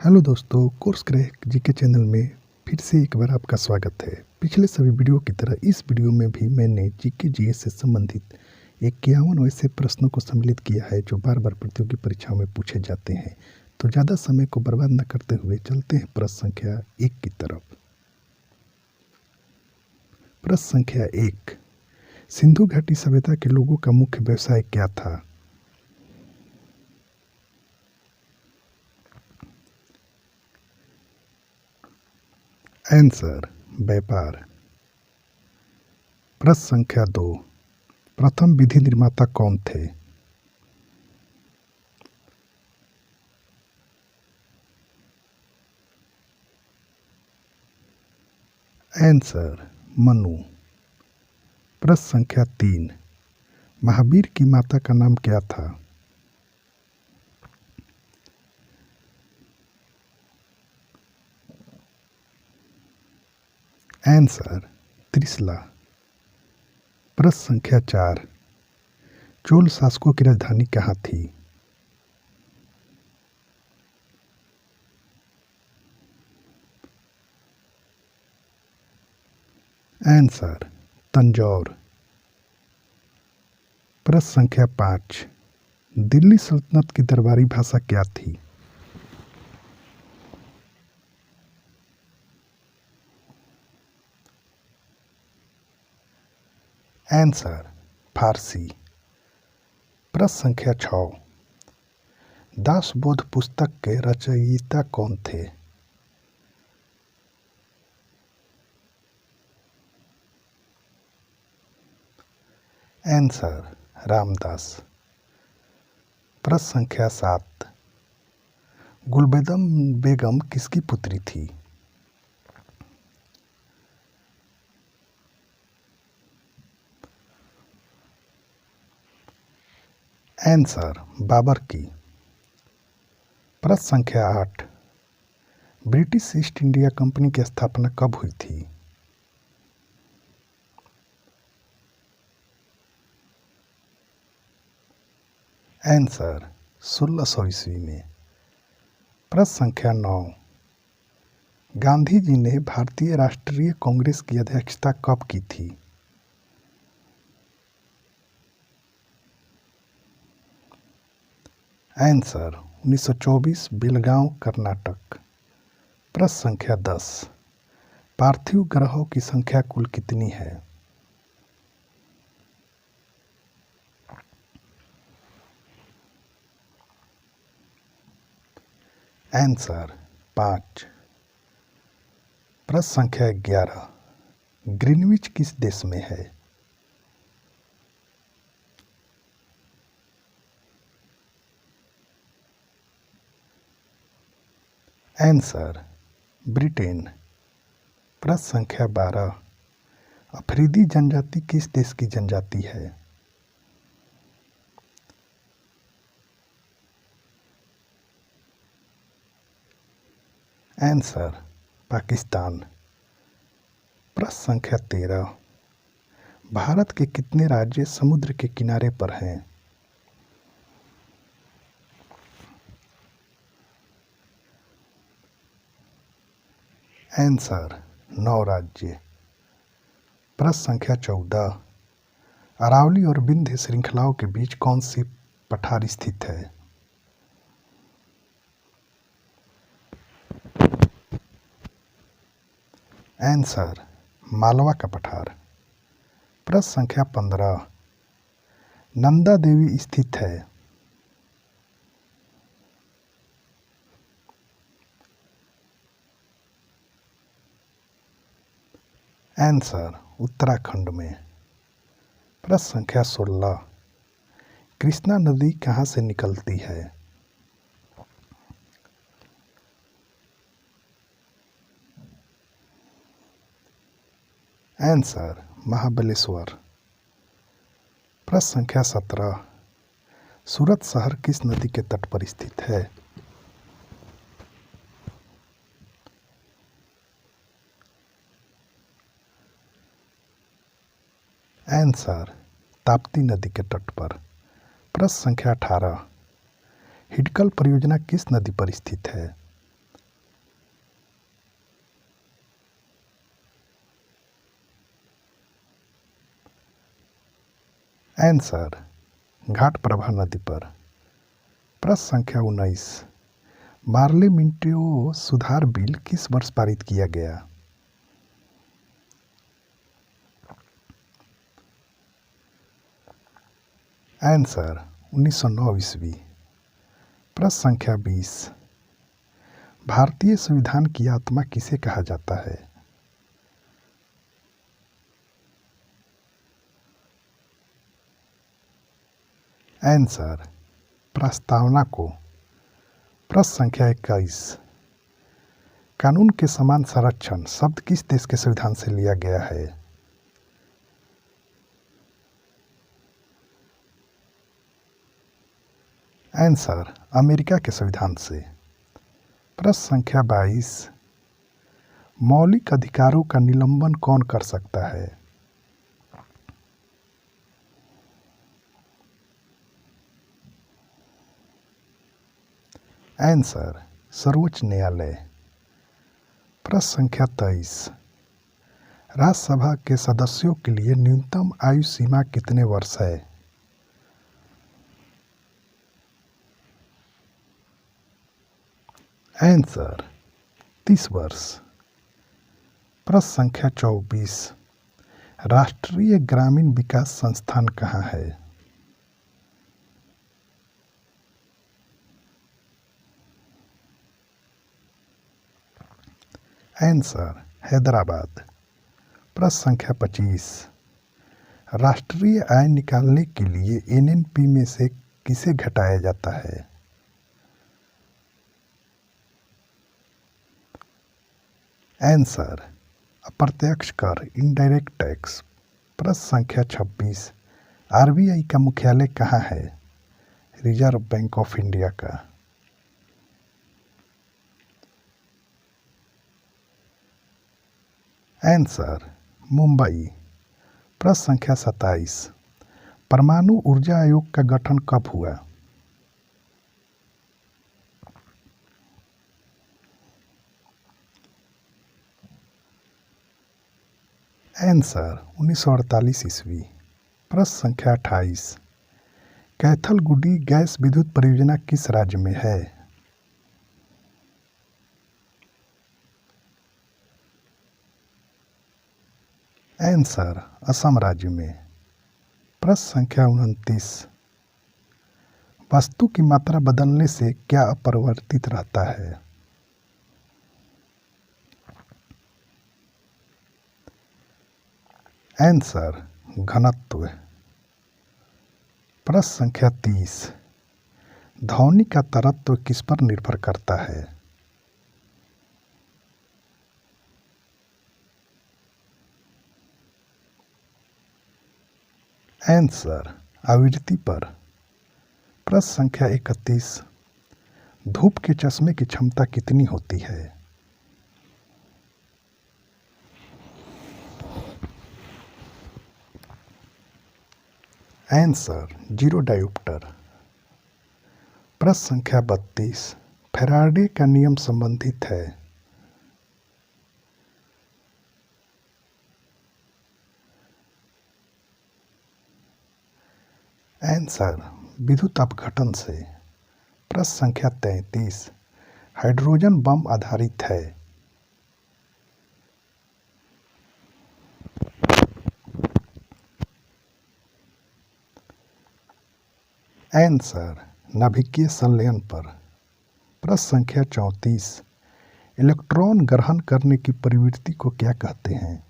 Hello दोस्तों, course crack GK channel में फिर से एक बार आपका स्वागत है। पिछले सभी वीडियो की तरह इस वीडियो में भी मैंने जीके जीएस से संबंधित 51 ऐसे प्रश्नों को सम्मिलित किया है जो बार बार प्रतियोगी परीक्षाओं में पूछे जाते हैं। तो ज़्यादा समय को बर्बाद न करते हुए चलते हैं प्रश्न संख्या 1 की तरफ। प्रश्न संख्या 1, सिंधु घाटी सभ्यता के लोगों का मुख्य व्यवसाय क्या था? आंसर व्यापार। प्रश्न संख्या 2, प्रथम विधि निर्माता कौन थे? आंसर मनु। प्रश्न संख्या 3, महावीर की माता का नाम क्या था? आंसर त्रिशला। प्रश्न संख्या 4, चोल शासकों की राजधानी कहाँ थी? आंसर तंजौर। प्रश्न संख्या 5, दिल्ली सल्तनत की दरबारी भाषा क्या थी? आंसर फारसी। प्रश्न संख्या 6, दासबोध पुस्तक के रचयिता कौन थे? आंसर रामदास। प्रश्न संख्या 7, गुलबेगम बेगम किसकी पुत्री थी? आंसर बाबर की। प्रश्न संख्या 8, ब्रिटिश ईस्ट इंडिया कंपनी की स्थापना कब हुई थी? आंसर 1600 ईस्वी में। प्रश्न संख्या 9, गांधी जी ने भारतीय राष्ट्रीय कांग्रेस की अध्यक्षता कब की थी? आंसर 1924, बेलगांव, कर्नाटक। प्रश्न संख्या 10, पार्थिव ग्रहों की संख्या कुल कितनी है? आंसर 5। प्रश्न संख्या 11, ग्रीनविच किस देश में है? Answer Britain. प्रश्न संख्या 12, अफ्रीदी जनजाति किस देश की जनजाति है? आंसर पाकिस्तान। प्रश्न संख्या 13, भारत के कितने राज्य समुद्र के किनारे पर हैं? आंसर 9 राज्य। प्रश्न संख्या 14, अरावली और विंध्य श्रृंखलाओं के बीच कौन सी पठार स्थित है? आंसर मालवा का पठार। प्रश्न संख्या 15, नंदा देवी स्थित है? आंसर उत्तराखंड में। प्रश्न संख्या 16, कृष्णा नदी कहाँ से निकलती है? आंसर महाबलेश्वर। प्रश्न संख्या 17, सूरत शहर किस नदी के तट पर स्थित है? आंसर ताप्ती नदी के तट पर। प्रश्न संख्या 18, हिडकल परियोजना किस नदी पर स्थित है? आंसर घाट प्रभा नदी पर। प्रश्न संख्या 19, पार्लियामेंट्री सुधार बिल किस वर्ष पारित किया गया? आंसर 1909 ईस्वी। प्रश्न संख्या 20, भारतीय संविधान की आत्मा किसे कहा जाता है? आंसर प्रस्तावना को। प्रश्न संख्या 21, कानून के समान संरक्षण शब्द किस देश के संविधान से लिया गया है? आंसर अमेरिका के संविधान से। प्रश्न संख्या 22, मौलिक अधिकारों का निलंबन कौन कर सकता है? आंसर सर्वोच्च न्यायालय। प्रश्न संख्या 23, राज्यसभा के सदस्यों के लिए न्यूनतम आयु सीमा कितने वर्ष है? आंसर 30 वर्ष। प्रश्न संख्या 24, राष्ट्रीय ग्रामीण विकास संस्थान कहाँ है? आंसर हैदराबाद। प्रश्न संख्या 25, राष्ट्रीय आय निकालने के लिए एनएनपी में से किसे घटाया जाता है? आंसर अप्रत्यक्ष कर इनडायरेक्ट टैक्स। प्रश्न संख्या 26, आरबीआई का मुख्यालय कहाँ है? रिजर्व बैंक ऑफ इंडिया का। आंसर मुंबई। प्रश्न संख्या 27, परमाणु ऊर्जा आयोग का गठन कब हुआ? आंसर 1948 ईस्वी। प्रश्न संख्या 28, कैथलगुडी गैस विद्युत परियोजना किस राज्य में है? आंसर असम राज्य में। प्रश्न संख्या 29, वस्तु की मात्रा बदलने से क्या अपरिवर्तित रहता है? आंसर घनत्व। प्रश्न संख्या 30, ध्वनि का तरत्व किस पर निर्भर करता है? आंसर आवृत्ति पर। प्रश्न संख्या 31, धूप के चश्मे की क्षमता कितनी होती है? Answer 0 dioptre. प्रश्न संख्या 32, फैराडे का नियम संबंधित है? आंसर विद्युत अपघटन से। प्रश्न संख्या 33, हाइड्रोजन बम आधारित है? आंसर नाभिकीय संलयन पर। प्रश्न संख्या 34, इलेक्ट्रॉन ग्रहण करने की प्रवृत्ति को क्या कहते हैं?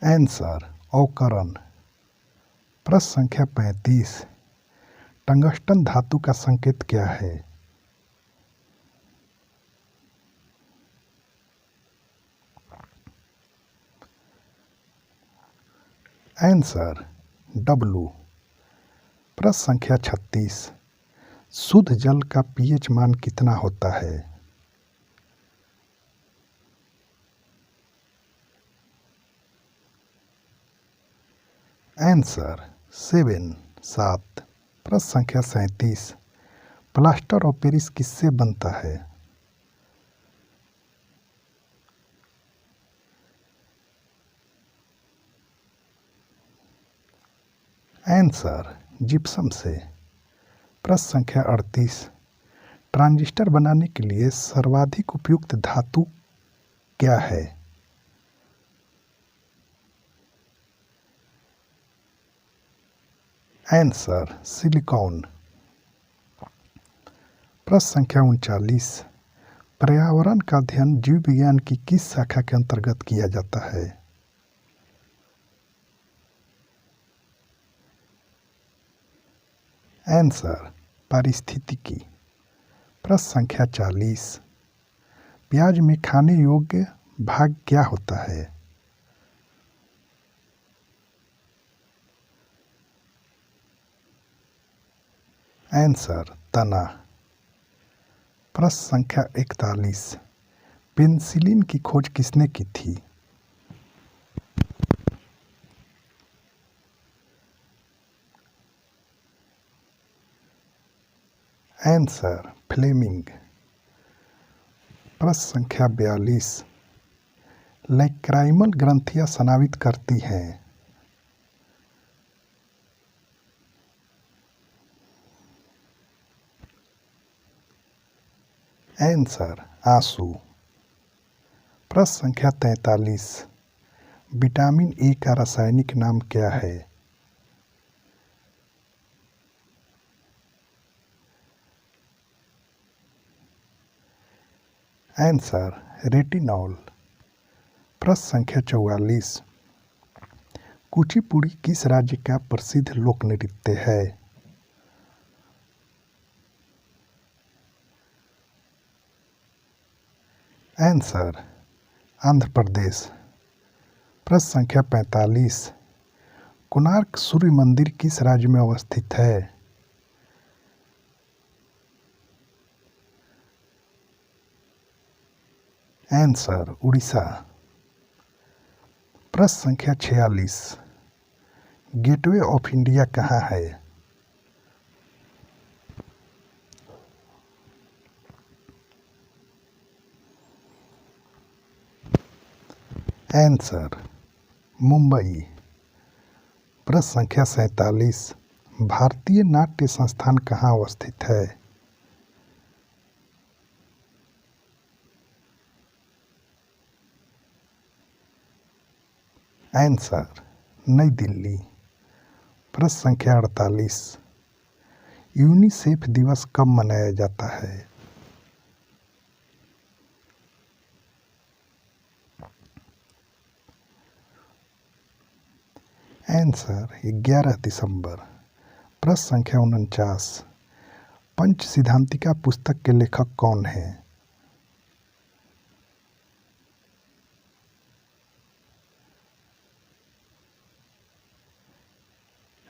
आंसर अवकरण। प्रश्न संख्या 35, टंगस्टन धातु का संकेत क्या है? Answer W. प्रश्न संख्या 36, शुद्ध जल का पीएच मान कितना होता है? आंसर 7। प्रश्न संख्या 37, प्लास्टर ऑफ पेरिस किससे बनता है? आंसर जिप्सम से। प्रश्न संख्या 38, ट्रांजिस्टर बनाने के लिए सर्वाधिक उपयुक्त धातु क्या है? Answer silicon. प्रश्न संख्या 39, पर्यावरण का अध्ययन जीव विज्ञान की किस शाखा के अंतर्गत किया जाता है? आंसर पारिस्थितिकी। प्रश्न संख्या 40, प्याज में खाने योग्य भाग क्या होता है? आंसर तना। प्रश्न संख्या 41, पेनिसिलिन की खोज किसने की थी? Answer Fleming. प्रश्न संख्या 42, लैक्राइमल ग्रंथियां स्रावित करती हैं। आंसर आंसू। प्रश्न संख्या 43, विटामिन ए का रासायनिक नाम क्या है? Answer retinol. प्रश्न संख्या 44, कुचिपुड़ी किस राज्य का प्रसिद्ध लोक नृत्य है? आंसर आंध्र प्रदेश। प्रश्न संख्या 45, कोणार्क सूर्य मंदिर किस राज्य में अवस्थित है? आंसर उड़ीसा। प्रश्न संख्या 46, गेटवे ऑफ इंडिया कहाँ है? आंसर मुंबई। प्रश्न संख्या 47, भारतीय नाट्य संस्थान कहाँ अवस्थित है? आंसर नई दिल्ली। प्रश्न संख्या 48, यूनिसेफ दिवस कब मनाया जाता है? आंसर 11 दिसंबर। प्रश्न संख्या 49, पंच सिद्धांतिका पुस्तक के लेखक कौन हैं?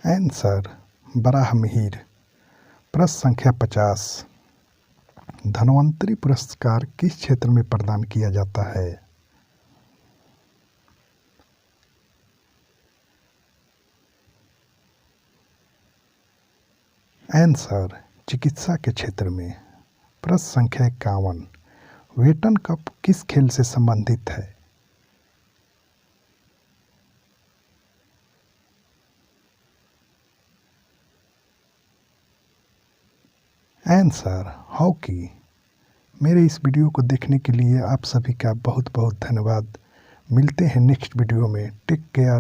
आंसर बराहमिहिर। प्रश्न संख्या 50, धन्वंतरि पुरस्कार किस क्षेत्र में प्रदान किया जाता है? आंसर चिकित्सा के क्षेत्र में। प्रश्न संख्या 51, वेटन कप किस खेल से संबंधित है? Answer hockey. मेरे इस वीडियो को देखने के लिए आप सभी का बहुत बहुत धन्यवाद। मिलते हैं नेक्स्ट वीडियो में। Take care.